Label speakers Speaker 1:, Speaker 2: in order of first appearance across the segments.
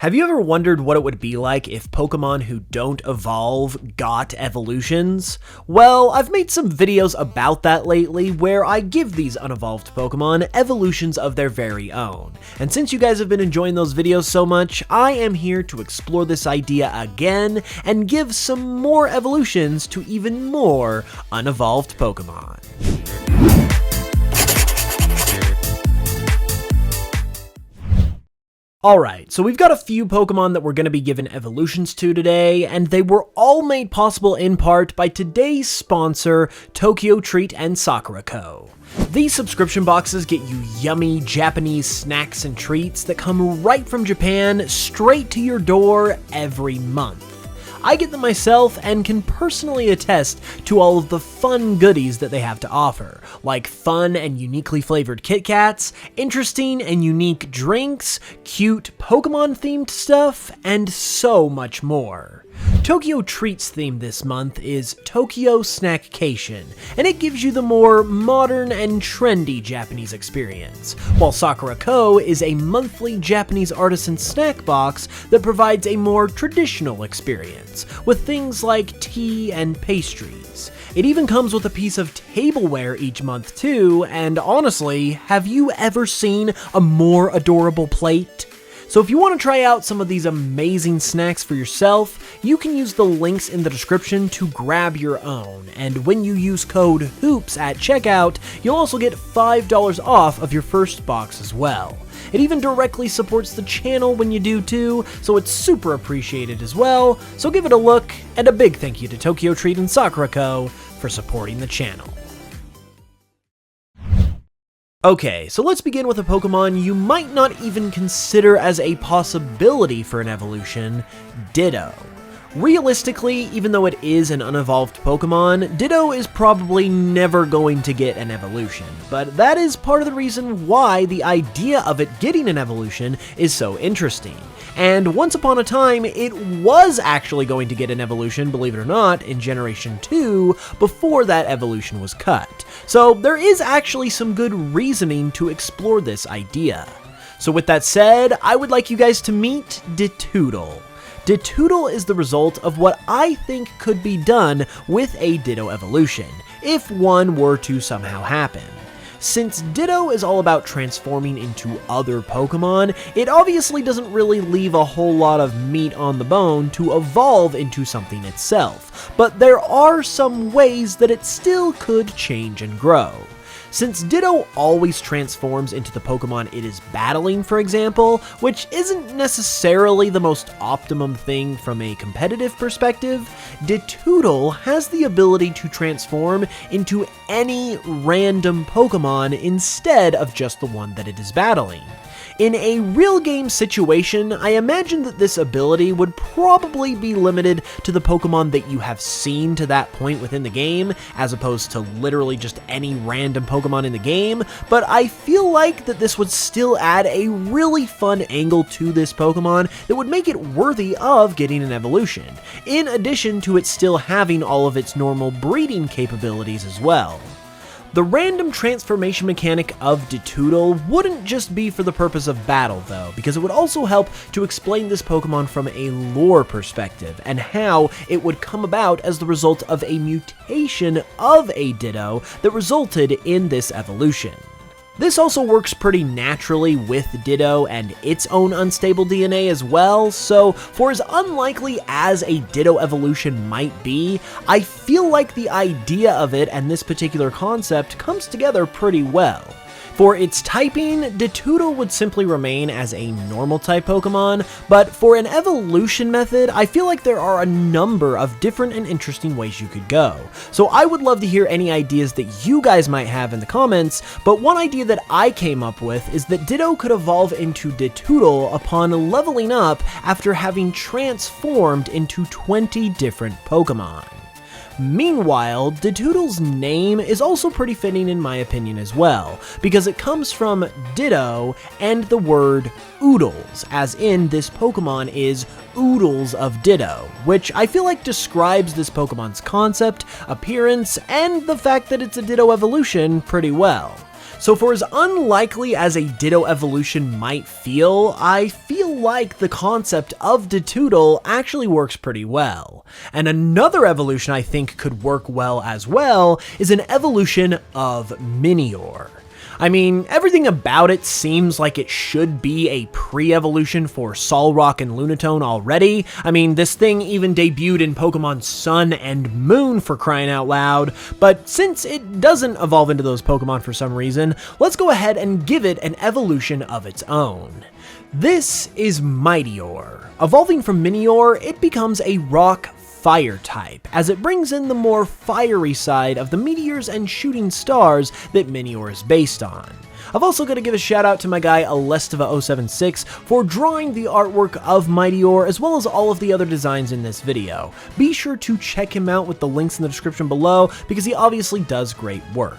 Speaker 1: Have you ever wondered what it would be like if Pokemon who don't evolve got evolutions? Well, I've made some videos about that lately where I give these unevolved Pokemon evolutions of their very own. And since you guys have been enjoying those videos so much, I am here to explore this idea again and give some more evolutions to even more unevolved Pokemon. Alright, so we've got a few Pokemon that we're going to be given evolutions to today, and they were all made possible in part by today's sponsor, Tokyo Treat and Sakura Co. These subscription boxes get you yummy Japanese snacks and treats that come right from Japan straight to your door every month. I get them myself and can personally attest to all of the fun goodies that they have to offer, like fun and uniquely flavored Kit Kats, interesting and unique drinks, cute Pokemon-themed stuff, and so much more. Tokyo Treat's theme this month is Tokyo Snackcation, and it gives you the more modern and trendy Japanese experience, while Sakura Co. is a monthly Japanese artisan snack box that provides a more traditional experience, with things like tea and pastries. It even comes with a piece of tableware each month too, and honestly, have you ever seen a more adorable plate? So if you want to try out some of these amazing snacks for yourself, you can use the links in the description to grab your own, and when you use code HOOPS at checkout, you'll also get $5 off of your first box as well. It even directly supports the channel when you do too, so it's super appreciated as well, so give it a look, and a big thank you to Tokyo Treat and Sakura Co. for supporting the channel. Okay, so let's begin with a Pokemon you might not even consider as a possibility for an evolution, Ditto. Realistically, even though it is an unevolved Pokemon, Ditto is probably never going to get an evolution, but that is part of the reason why the idea of it getting an evolution is so interesting. And once upon a time, it was actually going to get an evolution, believe it or not, in Generation 2, before that evolution was cut. So there is actually some good reasoning to explore this idea. So with that said, I would like you guys to meet Ditto. Ditto is the result of what I think could be done with a Ditto evolution, if one were to somehow happen. Since Ditto is all about transforming into other Pokemon, it obviously doesn't really leave a whole lot of meat on the bone to evolve into something itself, but there are some ways that it still could change and grow. Since Ditto always transforms into the Pokemon it is battling, for example, which isn't necessarily the most optimum thing from a competitive perspective, Ditto has the ability to transform into any random Pokemon instead of just the one that it is battling. In a real game situation, I imagine that this ability would probably be limited to the Pokemon that you have seen to that point within the game, as opposed to literally just any random Pokemon in the game, but I feel like that this would still add a really fun angle to this Pokemon that would make it worthy of getting an evolution, in addition to it still having all of its normal breeding capabilities as well. The random transformation mechanic of Ditto wouldn't just be for the purpose of battle though, because it would also help to explain this Pokemon from a lore perspective, and how it would come about as the result of a mutation of a Ditto that resulted in this evolution. This also works pretty naturally with Ditto and its own unstable DNA as well, so for as unlikely as a Ditto evolution might be, I feel like the idea of it and this particular concept comes together pretty well. For its typing, Ditto would simply remain as a normal type Pokemon, but for an evolution method, I feel like there are a number of different and interesting ways you could go. So I would love to hear any ideas that you guys might have in the comments, but one idea that I came up with is that Ditto could evolve into Ditto upon leveling up after having transformed into 20 different Pokemon. Meanwhile, Ditto's name is also pretty fitting in my opinion as well, because it comes from Ditto and the word oodles, as in this Pokemon is oodles of Ditto, which I feel like describes this Pokemon's concept, appearance, and the fact that it's a Ditto evolution pretty well. So for as unlikely as a Ditto evolution might feel, I feel like the concept of Ditto actually works pretty well. And another evolution I think could work well as well is an evolution of Minior. I mean, everything about it seems like it should be a pre-evolution for Solrock and Lunatone already. I mean, this thing even debuted in Pokemon Sun and Moon for crying out loud, but since it doesn't evolve into those Pokemon for some reason, let's go ahead and give it an evolution of its own. This is Minior. Evolving from Minior, it becomes a rock fire type, as it brings in the more fiery side of the meteors and shooting stars that Minior is based on. I've also got to give a shout out to my guy Elesteva 076 for drawing the artwork of Minior as well as all of the other designs in this video. Be sure to check him out with the links in the description below because he obviously does great work.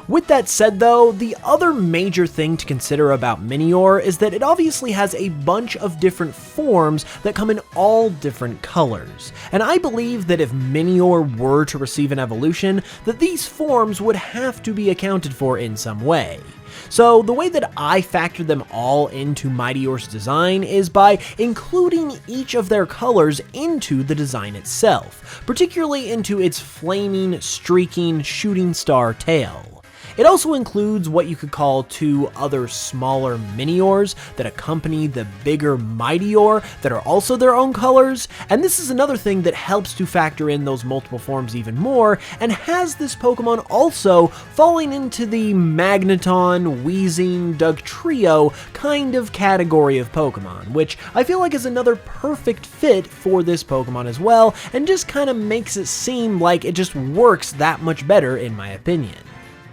Speaker 1: With that said though, the other major thing to consider about Minior is that it obviously has a bunch of different forms that come in all different colors. And I believe that if Minior were to receive an evolution, that these forms would have to be accounted for in some way. So the way that I factored them all into Minior's design is by including each of their colors into the design itself, particularly into its flaming, streaking, shooting star tail. It also includes what you could call two other smaller Miniors that accompany the bigger Minior that are also their own colors, and this is another thing that helps to factor in those multiple forms even more, and has this Pokemon also falling into the Magneton, Weezing, Dugtrio kind of category of Pokemon, which I feel like is another perfect fit for this Pokemon as well, and just kind of makes it seem like it just works that much better in my opinion.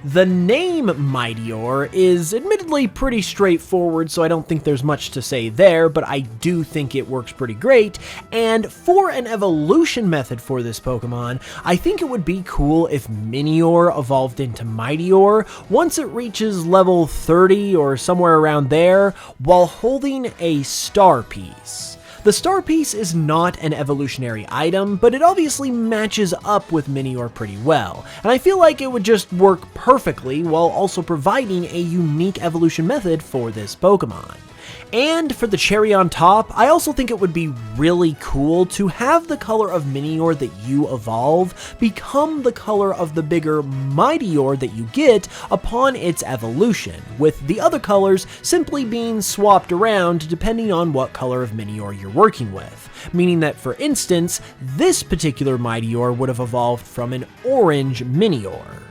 Speaker 1: The name Minior is admittedly pretty straightforward, so I don't think there's much to say there, but I do think it works pretty great, and for an evolution method for this Pokemon, I think it would be cool if Minior evolved into Minior once it reaches level 30 or somewhere around there, while holding a star piece. The star piece is not an evolutionary item, but it obviously matches up with Minior pretty well, and I feel like it would just work perfectly while also providing a unique evolution method for this Pokemon. And for the cherry on top, I also think it would be really cool to have the color of Minior that you evolve become the color of the bigger Minior that you get upon its evolution, with the other colors simply being swapped around depending on what color of Minior you're working with. Meaning that, for instance, this particular Minior would have evolved from an orange Minior.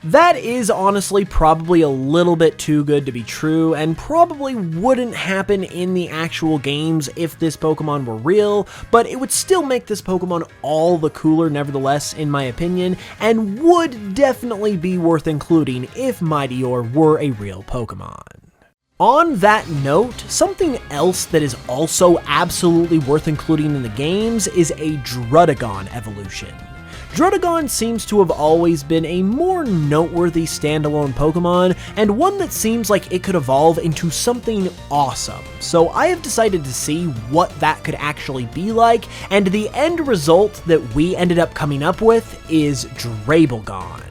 Speaker 1: That is honestly probably a little bit too good to be true, and probably wouldn't happen in the actual games if this Pokemon were real, but it would still make this Pokemon all the cooler nevertheless in my opinion, and would definitely be worth including if Minior were a real Pokemon. On that note, something else that is also absolutely worth including in the games is a Druddigon evolution. Druddigon seems to have always been a more noteworthy standalone Pokemon, and one that seems like it could evolve into something awesome. So I have decided to see what that could actually be like, and the end result that we ended up coming up with is Druddigon.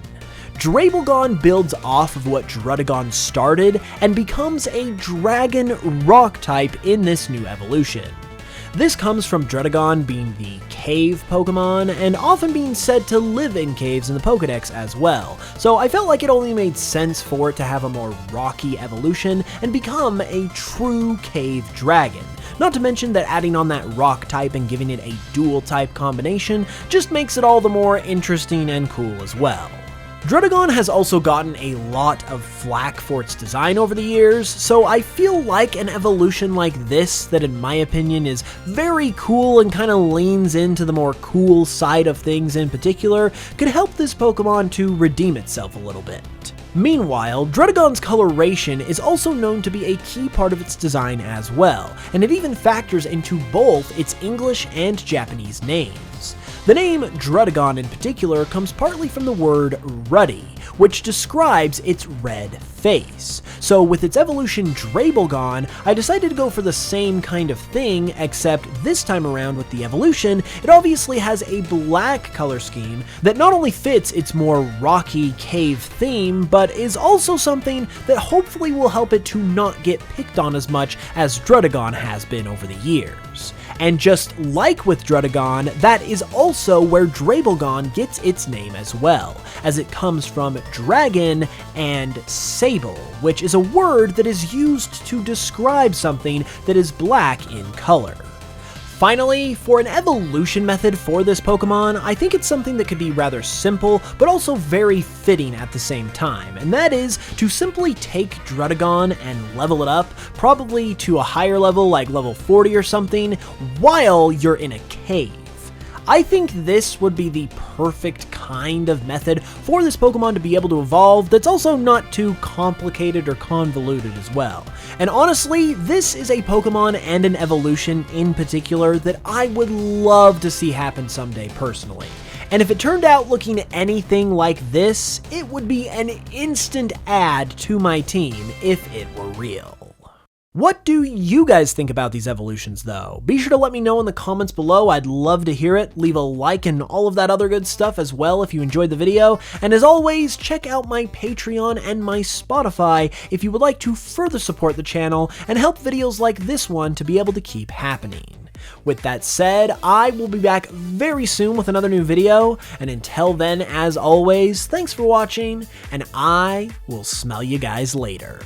Speaker 1: Druddigon builds off of what Druddigon started and becomes a dragon rock type in this new evolution. This comes from Druddigon being the cave Pokemon, and often being said to live in caves in the Pokedex as well, so I felt like it only made sense for it to have a more rocky evolution and become a true cave dragon. Not to mention that adding on that rock type and giving it a dual type combination just makes it all the more interesting and cool as well. Druddigon has also gotten a lot of flack for its design over the years, so I feel like an evolution like this, that in my opinion is very cool and kind of leans into the more cool side of things in particular, could help this Pokemon to redeem itself a little bit. Meanwhile, Druddigon's coloration is also known to be a key part of its design as well, and it even factors into both its English and Japanese names. The name Druddigon in particular comes partly from the word ruddy, which describes its red face. So with its evolution Drabelgon, I decided to go for the same kind of thing, except this time around with the evolution, it obviously has a black color scheme that not only fits its more rocky cave theme, but is also something that hopefully will help it to not get picked on as much as Druddigon has been over the years. And just like with Druddigon, that is also where Drabelgon gets its name as well, as it comes from dragon and sable, which is a word that is used to describe something that is black in color. Finally, for an evolution method for this Pokemon, I think it's something that could be rather simple, but also very fitting at the same time, and that is to simply take Druddigon and level it up, probably to a higher level like level 40 or something, while you're in a cave. I think this would be the perfect kind of method for this Pokemon to be able to evolve that's also not too complicated or convoluted as well. And honestly, this is a Pokemon and an evolution in particular that I would love to see happen someday personally. And if it turned out looking anything like this, it would be an instant add to my team if it were real. What do you guys think about these evolutions though? Be sure to let me know in the comments below, I'd love to hear it. Leave a like and all of that other good stuff as well if you enjoyed the video. And as always, check out my Patreon and my Spotify if you would like to further support the channel and help videos like this one to be able to keep happening. With that said, I will be back very soon with another new video, and until then, as always, thanks for watching, and I will smell you guys later.